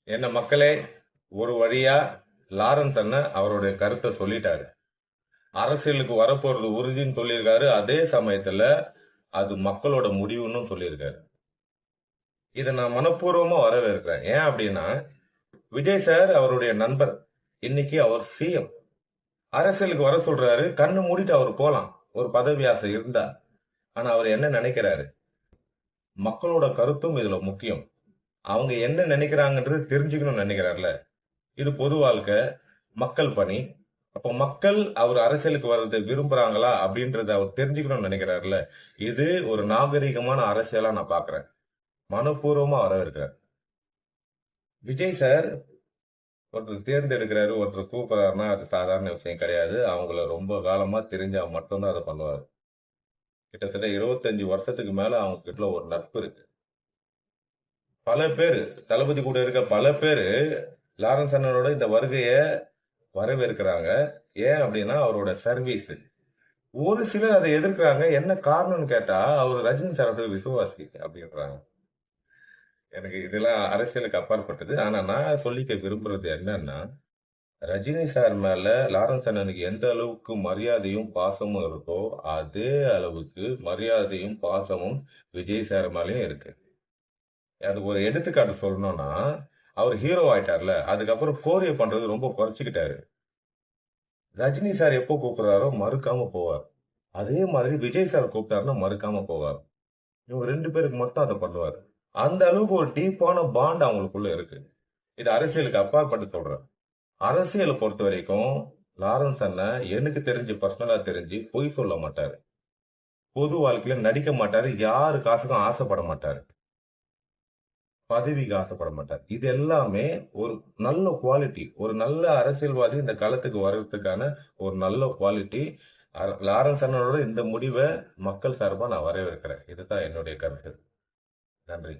என்ன மக்களே, ஒரு வழியா லாரன்ஸ் அண்ணன் அவருடைய கருத்தை சொல்லிட்டாரு. அரசியலுக்கு வரப்போறது உறுதின்னு சொல்லியிருக்காரு. அதே சமயத்துல அது மக்களோட முடிவுன்னு சொல்லியிருக்காரு. இதை நான் மனப்பூர்வமா வரவேற்கிறேன். ஏன் அப்படின்னா, விஜய் சார் அவருடைய நண்பர், இன்னைக்கு அவர் சிஎம், அரசியலுக்கு வர சொல்றாரு. கண்ணு மூடிட்டு அவர் போலாம், ஒரு பதவி ஆசை இருந்தா. ஆனா அவர் என்ன நினைக்கிறாரு? மக்களோட கருத்தும் இதுல முக்கியம். அவங்க என்ன நினைக்கிறாங்கன்றது தெரிஞ்சுக்கணும்னு நினைக்கிறாருல. இது பொது வாழ்க்கை, மக்கள் பணி. அப்போ மக்கள் அவர் அரசியலுக்கு வர்றதை விரும்புறாங்களா அப்படின்றத அவர் தெரிஞ்சுக்கணும்னு நினைக்கிறாருல. இது ஒரு நாகரிகமான அரசியலா நான் பாக்குறேன். மனப்பூர்வமா வரவேற்கிறேன். விஜய் சார் ஒருத்தர் தேர்ந்தெடுக்கிறாரு, ஒருத்தர் கூப்பிடுறாருன்னா அது சாதாரண விஷயம் கிடையாது. அவங்கள ரொம்ப காலமா தெரிஞ்சா மட்டும்தான் அதை பண்ணுவாரு. கிட்டத்தட்ட 25 வருஷத்துக்கு மேல அவங்க கிட்ட ஒரு நட்பு இருக்கு. பல பேர், தளபதி கூட இருக்க பல பேர் லாரன்ஸ் அண்ணனோட இந்த வருகையை வரவேற்கிறாங்க. ஏன் அப்படின்னா அவரோட சர்வீஸ். ஒரு சிலர் அதை எதிர்க்கிறாங்க. என்ன காரணம்னு கேட்டா, அவர் ரஜினி சாரோட விசுவாசி அப்படின்றாங்க. எனக்கு இதெல்லாம் அரசியலுக்கு அப்பாற்பட்டது. ஆனா நான் சொல்லிக்க விரும்புறது என்னன்னா, ரஜினி சார் மேல லாரன்ஸ் அண்ணனுக்கு எந்த அளவுக்கு மரியாதையும் பாசமும் இருக்கோ, அதே அளவுக்கு மரியாதையும் பாசமும் விஜய் சார் மேலயும் இருக்கு. அதுக்கு ஒரு எடுத்துக்காட்டு சொல்லணும்னா, அவர் ஹீரோ ஆயிட்டார்ல, அதுக்கப்புறம் கோரியை பண்றது ரொம்ப குறைச்சிக்கிட்டாரு. ரஜினி சார் எப்போ கூப்பிடுறாரோ மறுக்காம போவார். அதே மாதிரி விஜய் சார் கூப்பிட்டாருன்னா மறுக்காம போவார். இவங்க 2 பேருக்கு மட்டும் அதை பண்ணுவார். அந்த அளவுக்கு ஒரு டீப்பான பாண்ட் அவங்களுக்குள்ள இருக்கு. இது அரசியலுக்கு அப்பாற்பட்டு சொல்றேன். அரசியலை பொறுத்த வரைக்கும் லாரன்ஸ் அண்ணன் எனக்கு தெரிஞ்சு, பர்சனலா தெரிஞ்சு பொய் சொல்ல மாட்டாரு. பொது வாழ்க்கையில நடிக்க மாட்டாரு. யாரு காசுக்கும் ஆசைப்பட மாட்டாரு. பதவிக்கு ஆசைப்பட மாட்டார். இது எல்லாமே ஒரு நல்ல குவாலிட்டி. ஒரு நல்ல அரசியல்வாதி இந்த காலத்துக்கு வர்றதுக்கான ஒரு நல்ல குவாலிட்டி. லாரன்ஸ் அண்ணனோட இந்த முடிவை மக்கள் சார்பா நான் வரவேற்கிறேன். இதுதான் என்னுடைய கருத்து. நன்றி.